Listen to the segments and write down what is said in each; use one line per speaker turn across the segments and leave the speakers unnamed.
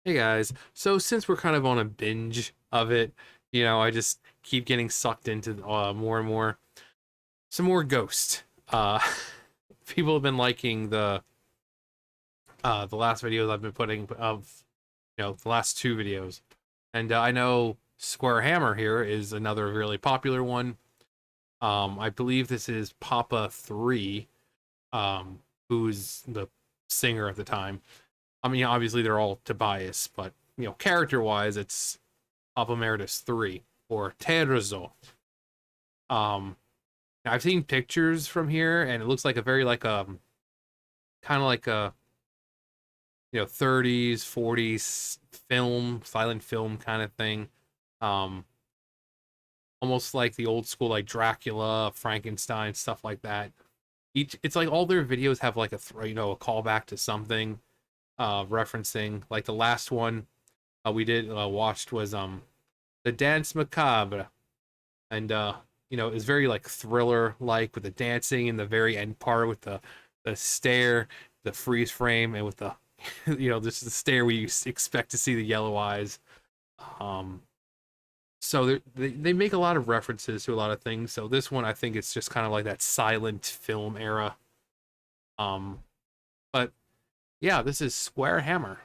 Hey guys, so since we're kind of on a binge of it, I just keep getting sucked into more and more. Some more Ghost. Uh, People have been liking the last videos I've been putting of the last two videos, and I know Square Hammer here is another really popular one. I believe this is Papa 3, who's the singer at the time. I mean, obviously they're all Tobias, but character wise, it's Papa Emeritus 3 or Terzo. Um, I've seen pictures from here, and it looks like a very kind of like a 30s, 40s film, silent film kind of thing. Um, Almost like the old school like Dracula, Frankenstein, stuff like that. It's like all their videos have like a callback to something, referencing like the last one we did watched was the Dance Macabre, and it's very like thriller like with the dancing and the very end part with the stare, the freeze frame, and with the this is the stare we expect to see the yellow eyes. Um, so they make a lot of references to a lot of things. So this one I think it's just kind of like that silent film era. Um, but yeah, this is Square Hammer.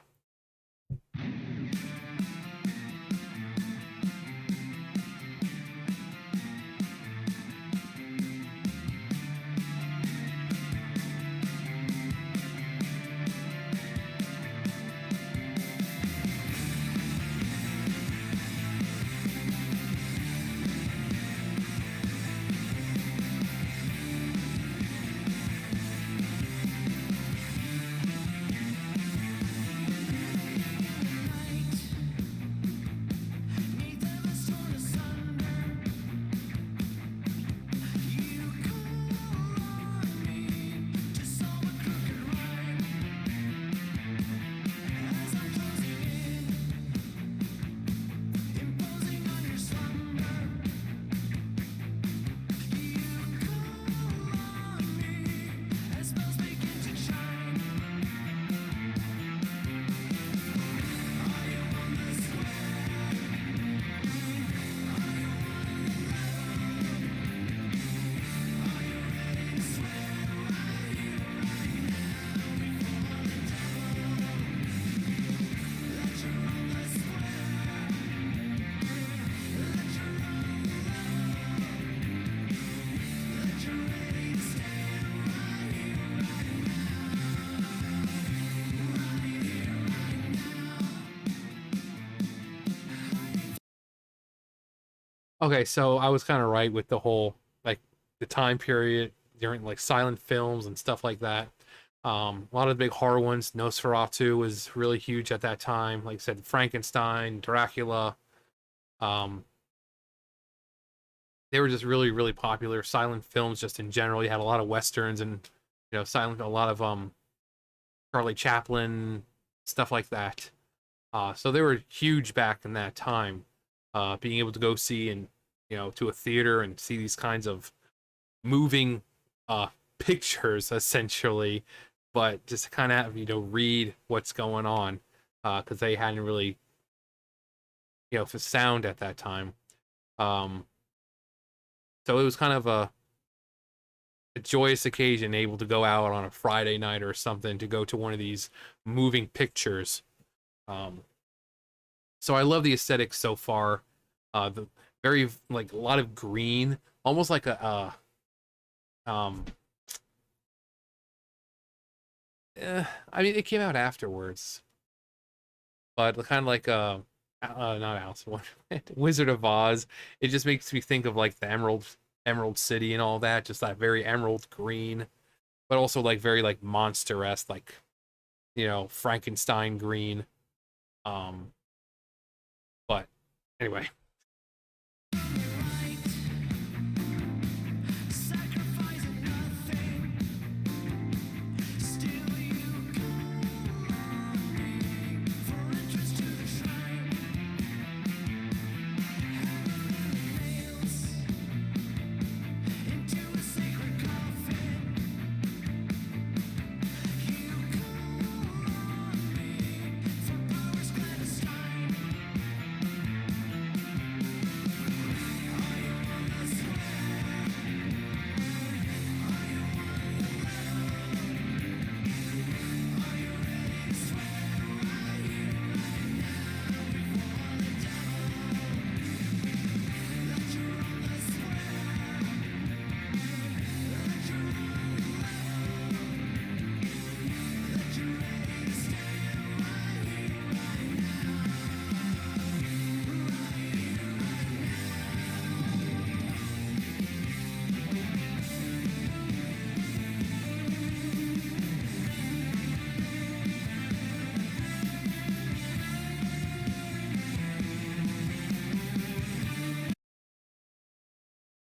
Okay, so I was kind of right with the whole like the time period during like silent films and stuff like that. A lot of the big horror ones, Nosferatu was really huge at that time. Like I said, Frankenstein, Dracula. Um, they were just really, really popular. Silent films, just in general. You had a lot of westerns and silent, a lot of Charlie Chaplin stuff like that. So they were huge back in that time. Being able to go see and to a theater and see these kinds of moving uh pictures essentially, but just kind of have read what's going on because they hadn't really for sound at that time. Um, so it was kind of a joyous occasion, able to go out on a Friday night or something to go to one of these moving pictures. Um, so I love the aesthetic so far. The very like a lot of green, almost like um I mean, it came out afterwards, but kind of like not Alice in Wonderland, Wizard of Oz. It just makes me think of like the Emerald City and all that, just that very emerald green, but also like very like monster-esque, like Frankenstein green. Um, but anyway.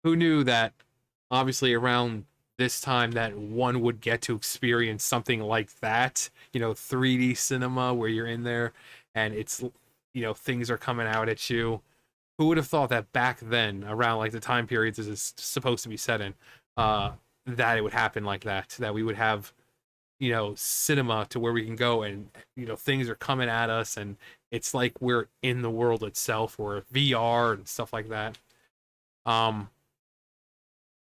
who knew that obviously around this time that one would get to experience something like that, 3D cinema where you're in there and it's, things are coming out at you. Who would have thought that back then, around like the time periods this is supposed to be set in, uh, that it would happen like that, that we would have, cinema to where we can go and, things are coming at us and it's like we're in the world itself or VR and stuff like that. Um,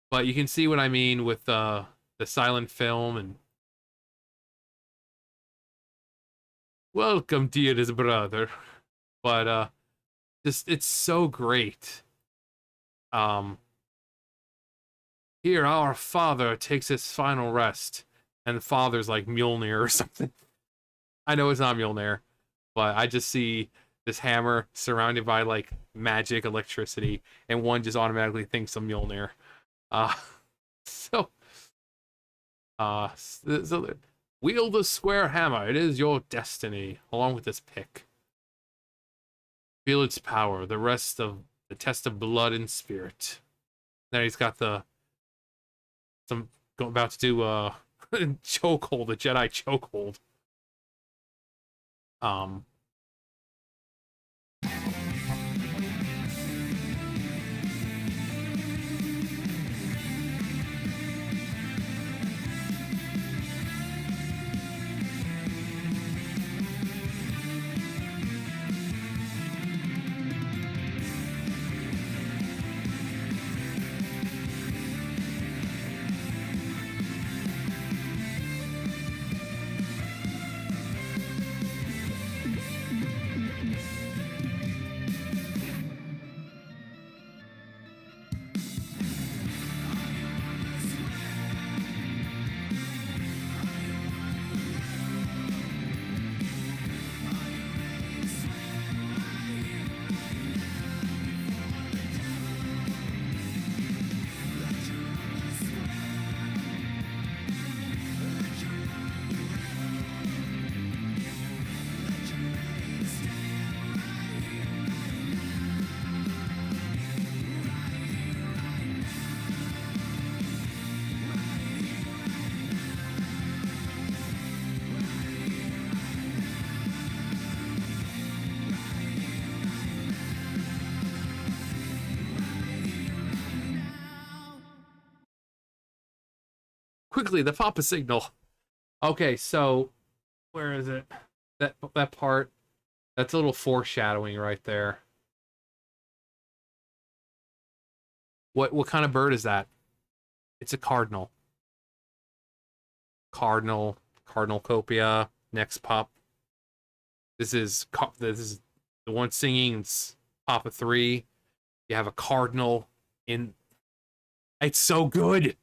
but you can see what I mean with the silent film and welcome, dearest brother. But just it's so great. Um, Here our father takes his final rest, and the father's like Mjolnir or something. I know it's not Mjolnir, but I just see this hammer surrounded by like magic, electricity, and one just automatically thinks of Mjolnir. Uh, so, so wield the square hammer. It is your destiny, along with this pick. Feel its power. The rest of the test of blood and spirit. Then he's got about to do chokehold, a Jedi chokehold. Um, Quickly, the Papa signal. Okay, so where is it? That part. That's a little foreshadowing right there. What kind of bird is that? It's a cardinal. Cardinal, Cardinalcopia. Next pop. This is the one singing. It's Papa 3. You have a cardinal in. It's so good.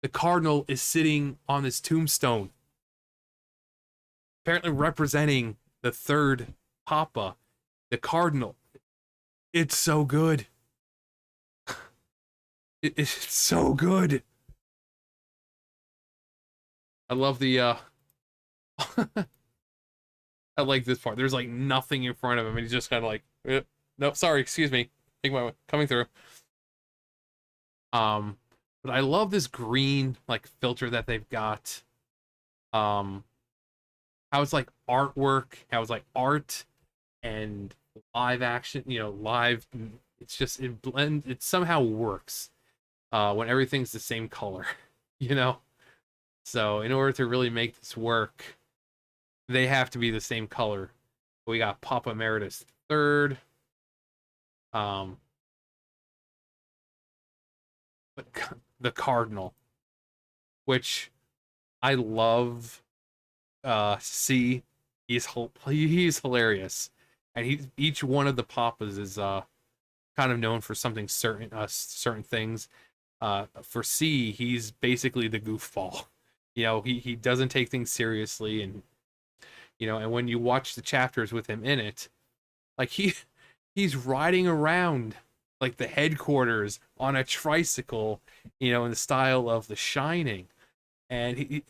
The cardinal is sitting on this tombstone, apparently representing the third Papa, the cardinal. It's so good. It's so good. I love the I like this part. There's like nothing in front of him, and he's just kind of like, nope, sorry, excuse me, take my coming through. Um, but I love this green like filter that they've got. Um, how it's like artwork, how it's like art and live action, live. It's just it somehow works when everything's the same color, you know. So in order to really make this work, they have to be the same color. We got Papa Emeritus third. Um, but the Cardinal, which I love. C, he's hilarious, and each one of the Papas is kind of known for something certain things. For C, he's basically the goofball. He doesn't take things seriously, and and when you watch the chapters with him in it, like he's riding around like the headquarters on a tricycle, in the style of The Shining, and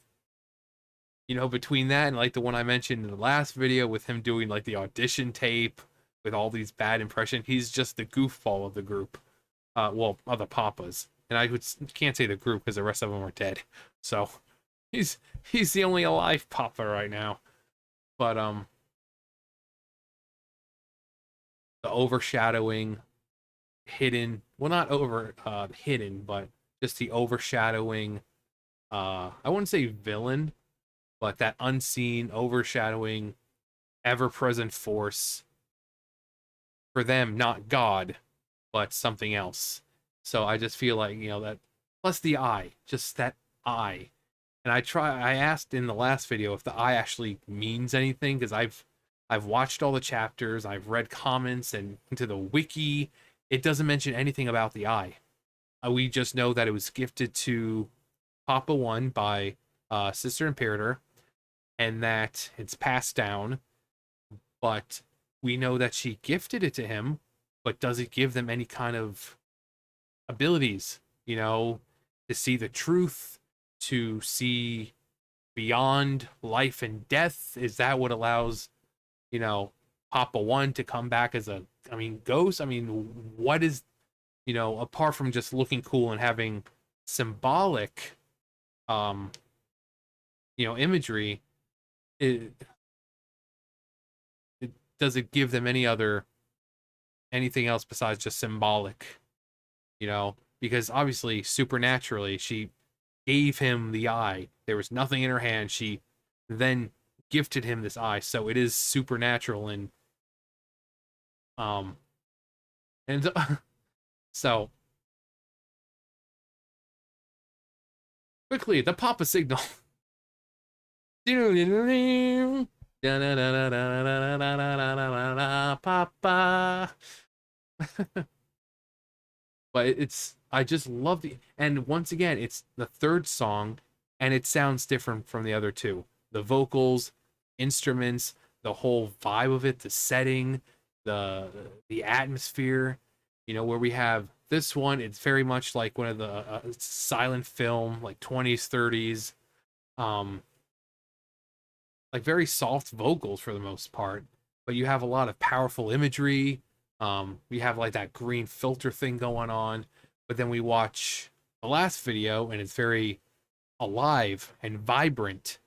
between that and like the one I mentioned in the last video with him doing like the audition tape with all these bad impressions, he's just the goofball of the group. well, other Papas, and can't say the group because the rest of them are dead. So he's he's the only alive Papa right now. But the overshadowing, hidden, well, not over hidden, but just the overshadowing. I wouldn't say villain, but that unseen, overshadowing, ever-present force for them, not God, but something else. So I just feel like, that plus the eye, just that eye. And I asked in the last video if the eye actually means anything because I've watched all the chapters, I've read comments and into the wiki. It doesn't mention anything about the eye. We just know that it was gifted to Papa One by Sister Imperator and that it's passed down, but we know that she gifted it to him, but does it give them any kind of abilities, to see the truth, to see beyond life and death? Is that what allows, Papa One to come back as ghost? What is, apart from just looking cool and having symbolic, imagery, it does it give them anything else besides just symbolic, because obviously supernaturally she gave him the eye. There was nothing in her hand. She then gifted him this eye. So it is supernatural um and so quickly the Papa signal. Papa. But I just love and once again, it's the third song, and it sounds different from the other two. The vocals, instruments, the whole vibe of it, the setting, the atmosphere, where we have this one, it's very much like one of the silent film, like 20s, 30s, like very soft vocals for the most part, but you have a lot of powerful imagery. We have like that green filter thing going on, but then we watch the last video and it's very alive and vibrant,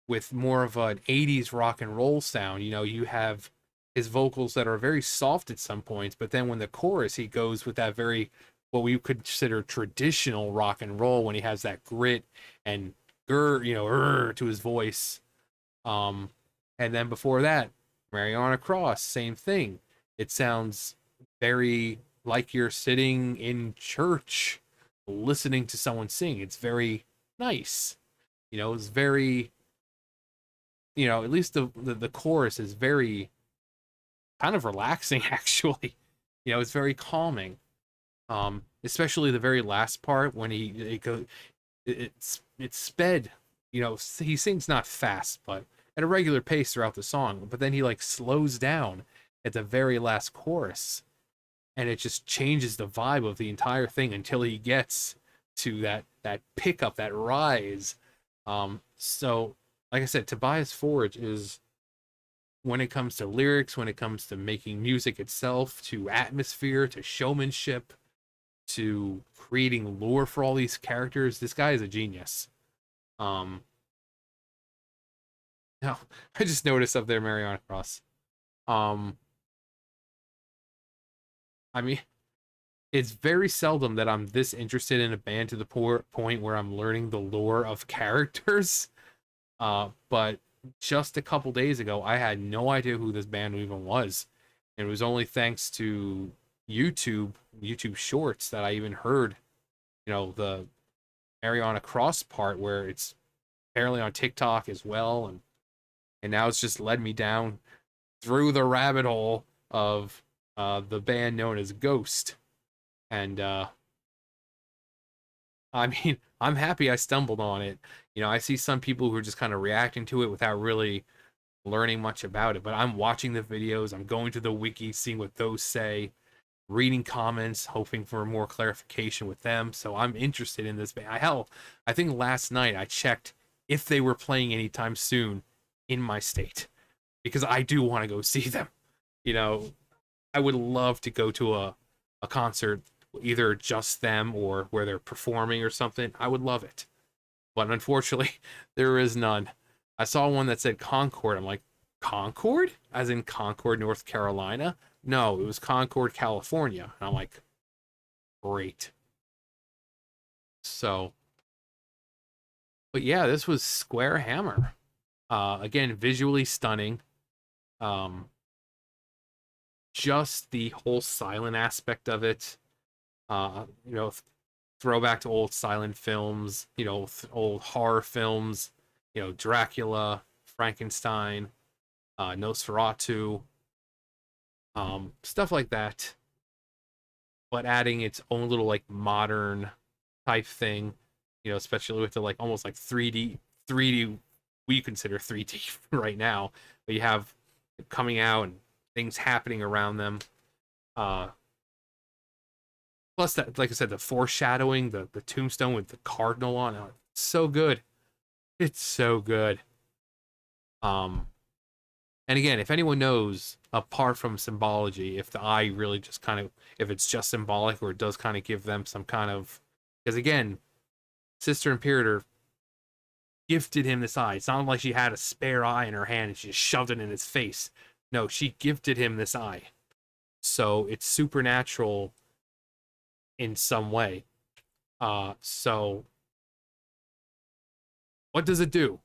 with more of an 80s rock and roll sound. You have his vocals that are very soft at some points, but then when the chorus, he goes with that very, what we could consider traditional rock and roll, when he has that grit and to his voice. And then before that, Mariana Cross, same thing. It sounds very like you're sitting in church listening to someone sing. It's very nice. It's very, at least the chorus is very kind of relaxing actually. It's very calming. Especially the very last part when it's sped. He sings not fast, but at a regular pace throughout the song, but then he like slows down at the very last chorus, and it just changes the vibe of the entire thing until he gets to that pickup, that rise. So like I said, Tobias Forge is, when it comes to lyrics, when it comes to making music itself, to atmosphere, to showmanship, to creating lore for all these characters, this guy is a genius. Now, I just noticed up there Mariana Cross. I mean, it's very seldom that I'm this interested in a band to the point where I'm learning the lore of characters. But just a couple days ago, I had no idea who this band even was. And it was only thanks to YouTube Shorts that I even heard, the Mariana Cross part, where it's apparently on TikTok as well, and now it's just led me down through the rabbit hole of the band known as Ghost. And I'm happy I stumbled on it. I see some people who are just kind of reacting to it without really learning much about it, but I'm watching the videos, I'm going to the wiki, seeing what those say, reading comments, hoping for more clarification with them. So I'm interested in this band. Hell, I think last night I checked if they were playing anytime soon in my state, because I do want to go see them. I would love to go to a concert, either just them or where they're performing or something, I would love it. But unfortunately, there is none. I saw one that said Concord. I'm like, Concord? As in Concord, North Carolina? No, it was Concord, California. And I'm like, great. So, but yeah, this was Square Hammer. Again, visually stunning. Um, just the whole silent aspect of it. You know, throwback to old silent films, you know, old horror films, you know, Dracula, Frankenstein, Nosferatu, stuff like that. But adding its own little like modern type thing, you know, especially with the like almost like 3D we consider 3D right now, but you have coming out and things happening around them. Uh, Plus that, like I said, the foreshadowing, the tombstone with the cardinal on it, so good. It's so good. Um, and again, if anyone knows, apart from symbology, if the eye really just kind of, if it's just symbolic or it does kind of give them some kind of, because again, Sister Imperator gifted him this eye. It's not like she had a spare eye in her hand and she just shoved it in his face. No, she gifted him this eye. So it's supernatural in some way. So what does it do?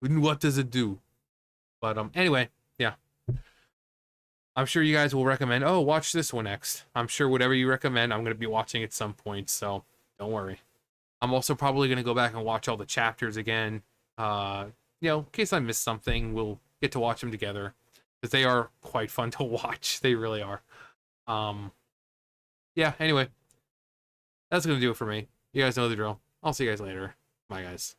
What does it do? But anyway, yeah. I'm sure you guys will recommend, oh, watch this one next. I'm sure whatever you recommend, I'm gonna be watching at some point, so don't worry. I'm also probably gonna go back and watch all the chapters again. You know, in case I missed something, we'll get to watch them together. Because they are quite fun to watch. They really are. Yeah, anyway. That's gonna do it for me. You guys know the drill. I'll see you guys later. Bye guys.